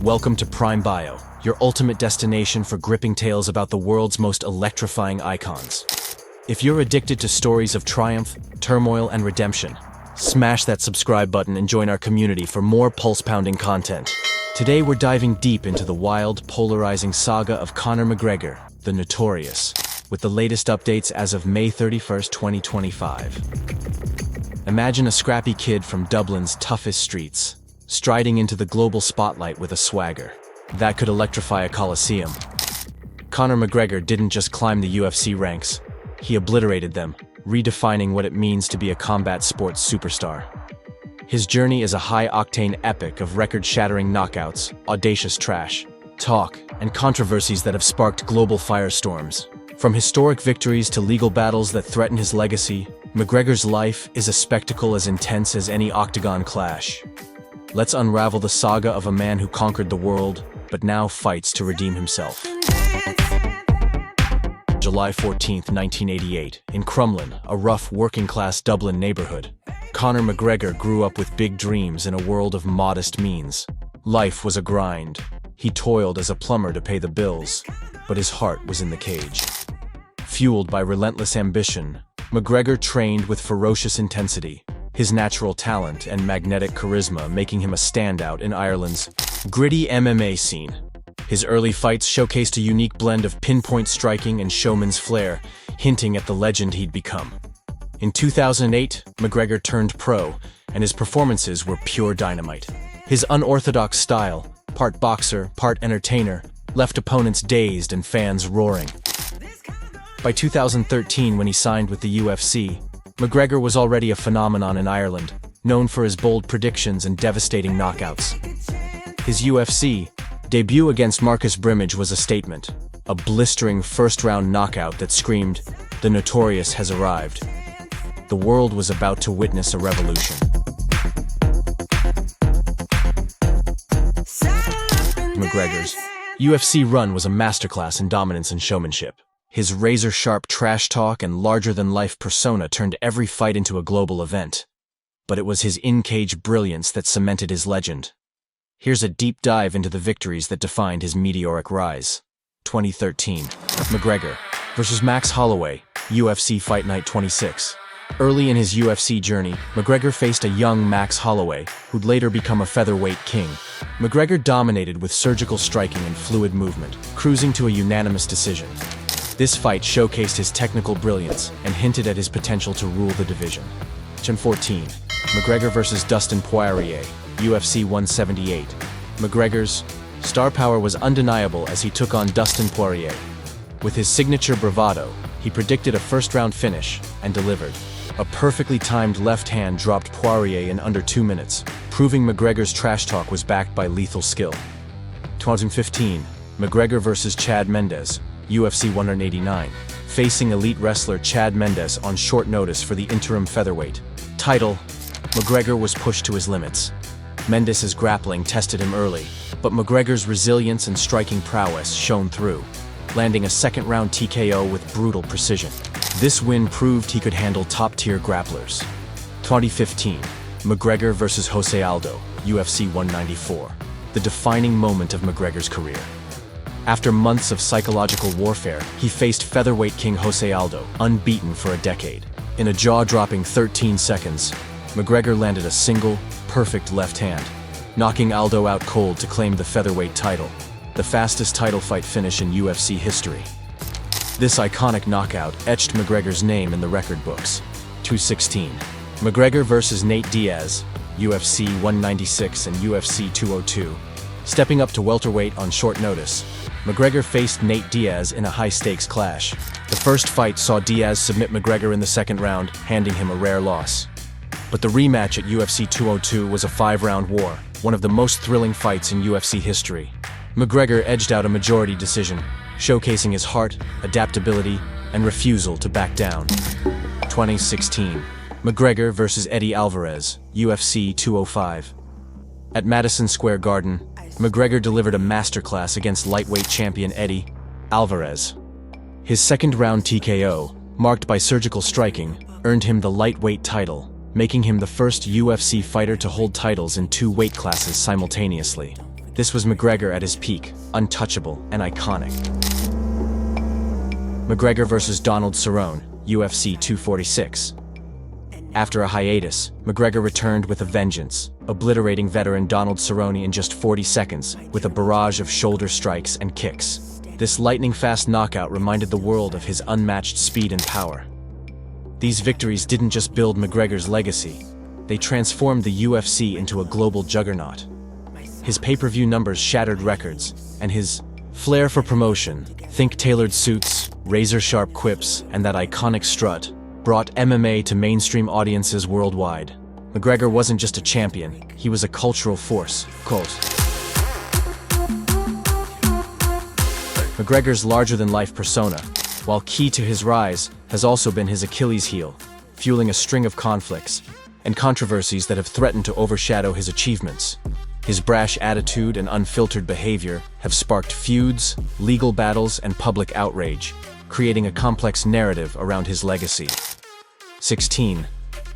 Welcome to Prime Bio, your ultimate destination for gripping tales about the world's most electrifying icons. If you're addicted to stories of triumph, turmoil, and redemption, smash that subscribe button and join our community for more pulse-pounding content. Today we're diving deep into the wild, polarizing saga of Conor McGregor, the Notorious, with the latest updates as of May 31st, 2025. Imagine a scrappy kid from Dublin's toughest streets, striding into the global spotlight with a swagger that could electrify a coliseum. Conor McGregor didn't just climb the UFC ranks, he obliterated them, redefining what it means to be a combat sports superstar. His journey is a high-octane epic of record-shattering knockouts, audacious trash, talk, and controversies that have sparked global firestorms. From historic victories to legal battles that threaten his legacy, McGregor's life is a spectacle as intense as any octagon clash. Let's unravel the saga of a man who conquered the world, but now fights to redeem himself. July 14, 1988, in Crumlin, a rough working-class Dublin neighborhood, Conor McGregor grew up with big dreams in a world of modest means. Life was a grind. He toiled as a plumber to pay the bills, but his heart was in the cage. Fueled by relentless ambition, McGregor trained with ferocious intensity, his natural talent and magnetic charisma making him a standout in Ireland's gritty MMA scene. His early fights showcased a unique blend of pinpoint striking and showman's flair, hinting at the legend he'd become. In 2008, McGregor turned pro, and his performances were pure dynamite. His unorthodox style, part boxer, part entertainer, left opponents dazed and fans roaring. By 2013, when he signed with the UFC, McGregor was already a phenomenon in Ireland, known for his bold predictions and devastating knockouts. His UFC debut against Marcus Brimage was a statement, a blistering first-round knockout that screamed, "The Notorious has arrived." The world was about to witness a revolution. McGregor's UFC run was a masterclass in dominance and showmanship. His razor-sharp trash talk and larger-than-life persona turned every fight into a global event. But it was his in-cage brilliance that cemented his legend. Here's a deep dive into the victories that defined his meteoric rise. 2013, McGregor versus Max Holloway, UFC Fight Night 26. Early in his UFC journey, McGregor faced a young Max Holloway, who'd later become a featherweight king. McGregor dominated with surgical striking and fluid movement, cruising to a unanimous decision. This fight showcased his technical brilliance and hinted at his potential to rule the division. 2014, McGregor versus Dustin Poirier, UFC 178. McGregor's star power was undeniable as he took on Dustin Poirier. With his signature bravado, he predicted a first-round finish and delivered. A perfectly timed left hand dropped Poirier in under 2 minutes, proving McGregor's trash talk was backed by lethal skill. 2015, McGregor versus Chad Mendes, UFC 189, facing elite wrestler Chad Mendes on short notice for the interim featherweight title. McGregor was pushed to his limits. Mendes' grappling tested him early, but McGregor's resilience and striking prowess shone through, landing a second-round TKO with brutal precision. This win proved he could handle top-tier grapplers. 2015, McGregor versus Jose Aldo, UFC 194, the defining moment of McGregor's career. After months of psychological warfare, he faced featherweight king Jose Aldo, unbeaten for a decade. In a jaw-dropping 13 seconds, McGregor landed a single, perfect left hand, knocking Aldo out cold to claim the featherweight title, the fastest title fight finish in UFC history. This iconic knockout etched McGregor's name in the record books. 2016, McGregor versus Nate Diaz, UFC 196 and UFC 202. Stepping up to welterweight on short notice, McGregor faced Nate Diaz in a high-stakes clash. The first fight saw Diaz submit McGregor in the second round, handing him a rare loss. But the rematch at UFC 202 was a 5-round war, one of the most thrilling fights in UFC history. McGregor edged out a majority decision, showcasing his heart, adaptability, and refusal to back down. 2016, McGregor versus Eddie Alvarez, UFC 205. At Madison Square Garden, McGregor delivered a masterclass against lightweight champion Eddie Alvarez. His second-round TKO, marked by surgical striking, earned him the lightweight title, making him the first UFC fighter to hold titles in 2 weight classes simultaneously. This was McGregor at his peak, untouchable and iconic. McGregor vs. Donald Cerrone, UFC 246. After a hiatus, McGregor returned with a vengeance, obliterating veteran Donald Cerrone in just 40 seconds with a barrage of shoulder strikes and kicks. This lightning-fast knockout reminded the world of his unmatched speed and power. These victories didn't just build McGregor's legacy, they transformed the UFC into a global juggernaut. His pay-per-view numbers shattered records, and his flair for promotion, think tailored suits, razor-sharp quips, and that iconic strut, brought MMA to mainstream audiences worldwide. McGregor wasn't just a champion, he was a cultural force. Quote, McGregor's larger-than-life persona, while key to his rise, has also been his Achilles heel, fueling a string of conflicts and controversies that have threatened to overshadow his achievements. His brash attitude and unfiltered behavior have sparked feuds, legal battles, and public outrage, creating a complex narrative around his legacy. 16.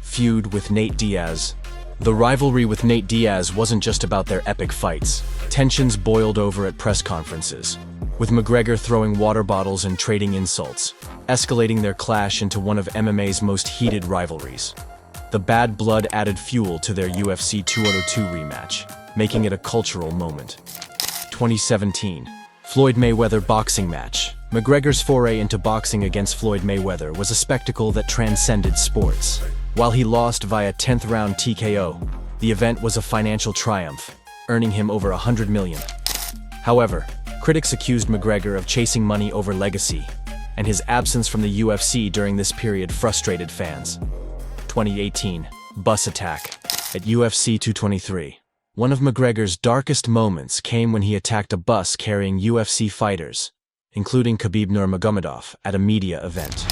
Feud with Nate Diaz. The rivalry with Nate Diaz wasn't just about their epic fights. Tensions boiled over at press conferences, with McGregor throwing water bottles and trading insults, escalating their clash into one of MMA's most heated rivalries. The bad blood added fuel to their UFC 202 rematch, making it a cultural moment. 2017. Floyd Mayweather boxing match. McGregor's foray into boxing against Floyd Mayweather was a spectacle that transcended sports. While he lost via 10th round TKO, the event was a financial triumph, earning him over $100 million. However, critics accused McGregor of chasing money over legacy, and his absence from the UFC during this period frustrated fans. 2018. Bus attack. At UFC 223. One of McGregor's darkest moments came when he attacked a bus carrying UFC fighters, including Khabib Nurmagomedov, at a media event.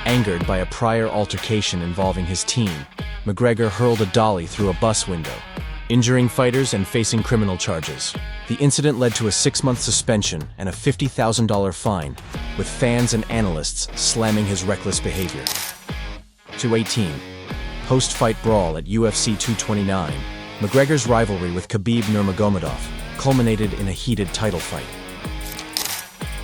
Angered by a prior altercation involving his team, McGregor hurled a dolly through a bus window, injuring fighters and facing criminal charges. The incident led to a 6-month suspension and a $50,000 fine, with fans and analysts slamming his reckless behavior. 218. Post-fight brawl at UFC 229. McGregor's rivalry with Khabib Nurmagomedov culminated in a heated title fight.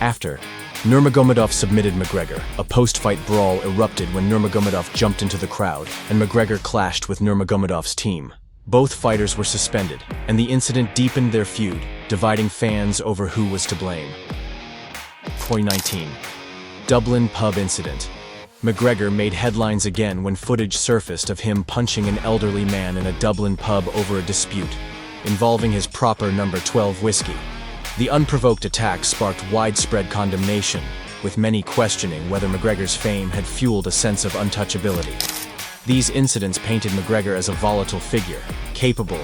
After Nurmagomedov submitted McGregor, a post-fight brawl erupted when Nurmagomedov jumped into the crowd, and McGregor clashed with Nurmagomedov's team. Both fighters were suspended, and the incident deepened their feud, dividing fans over who was to blame. 2019. Dublin pub incident. McGregor made headlines again when footage surfaced of him punching an elderly man in a Dublin pub over a dispute involving his proper number 12 whiskey. The unprovoked attack sparked widespread condemnation, with many questioning whether McGregor's fame had fueled a sense of untouchability. These incidents painted McGregor as a volatile figure, capable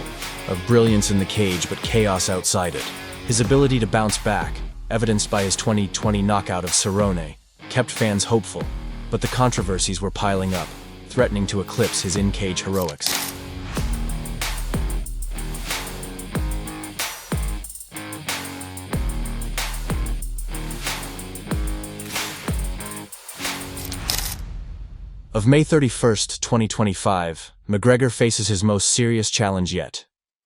of brilliance in the cage but chaos outside it. His ability to bounce back, evidenced by his 2020 knockout of Cerrone, kept fans hopeful. But the controversies were piling up, threatening to eclipse his in-cage heroics. Of May 31, 2025, McGregor faces his most serious challenge yet.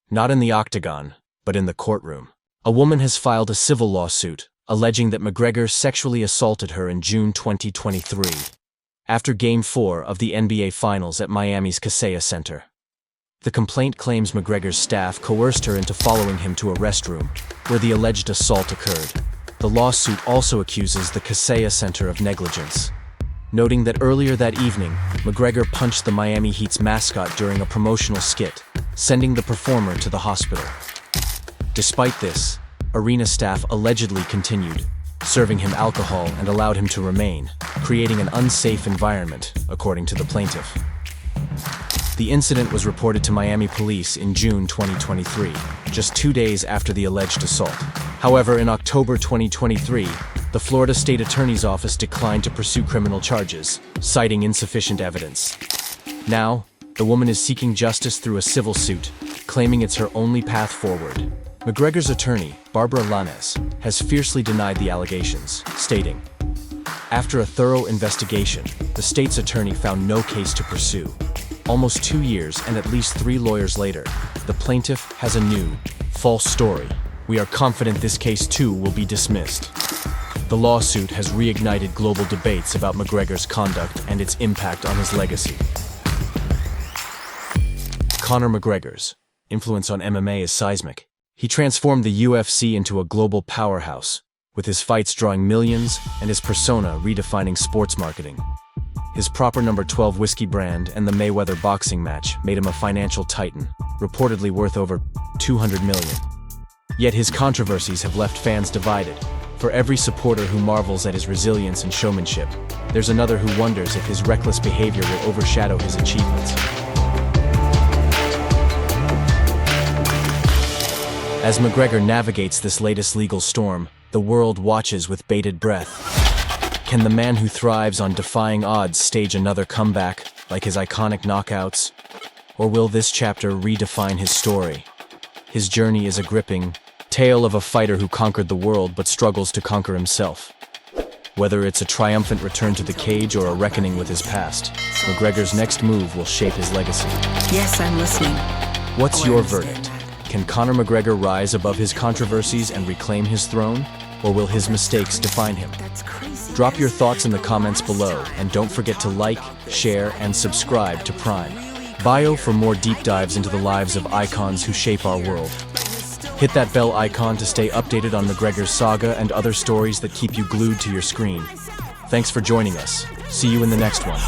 Not in the octagon, but in the courtroom. A woman has filed a civil lawsuit, alleging that McGregor sexually assaulted her in June 2023, after Game 4 of the NBA Finals at Miami's Kaseya Center. The complaint claims McGregor's staff coerced her into following him to a restroom, where the alleged assault occurred. The lawsuit also accuses the Kaseya Center of negligence, noting that earlier that evening, McGregor punched the Miami Heat's mascot during a promotional skit, sending the performer to the hospital. Despite this, arena staff allegedly continued, serving him alcohol and allowed him to remain, creating an unsafe environment, according to the plaintiff. The incident was reported to Miami police in June 2023, just 2 days after the alleged assault. However, in October 2023, the Florida State Attorney's Office declined to pursue criminal charges, citing insufficient evidence. Now, the woman is seeking justice through a civil suit, claiming it's her only path forward. McGregor's attorney, Barbara Lanes, has fiercely denied the allegations, stating, "After a thorough investigation, the state's attorney found no case to pursue. Almost 2 years and at least 3 lawyers later, the plaintiff has a new, false story. We are confident this case too will be dismissed. The lawsuit has reignited global debates about McGregor's conduct and its impact on his legacy. Conor McGregor's influence on MMA is seismic. He transformed the UFC into a global powerhouse, with his fights drawing millions and his persona redefining sports marketing. His proper number 12 whiskey brand and the Mayweather boxing match made him a financial titan, reportedly worth over $200 million. Yet his controversies have left fans divided. For every supporter who marvels at his resilience and showmanship, there's another who wonders if his reckless behavior will overshadow his achievements. As McGregor navigates this latest legal storm, the world watches with bated breath. Can the man who thrives on defying odds stage another comeback, like his iconic knockouts? Or will this chapter redefine his story? His journey is a gripping tale of a fighter who conquered the world but struggles to conquer himself. Whether it's a triumphant return to the cage or a reckoning with his past, McGregor's next move will shape his legacy. Yes, I'm listening. What's your verdict? Can Conor McGregor rise above his controversies and reclaim his throne? Or will his mistakes define him? Drop your thoughts in the comments below, and don't forget to like, share, and subscribe to Prime Bio for more deep dives into the lives of icons who shape our world. Hit that bell icon to stay updated on McGregor's saga and other stories that keep you glued to your screen. Thanks for joining us. See you in the next one.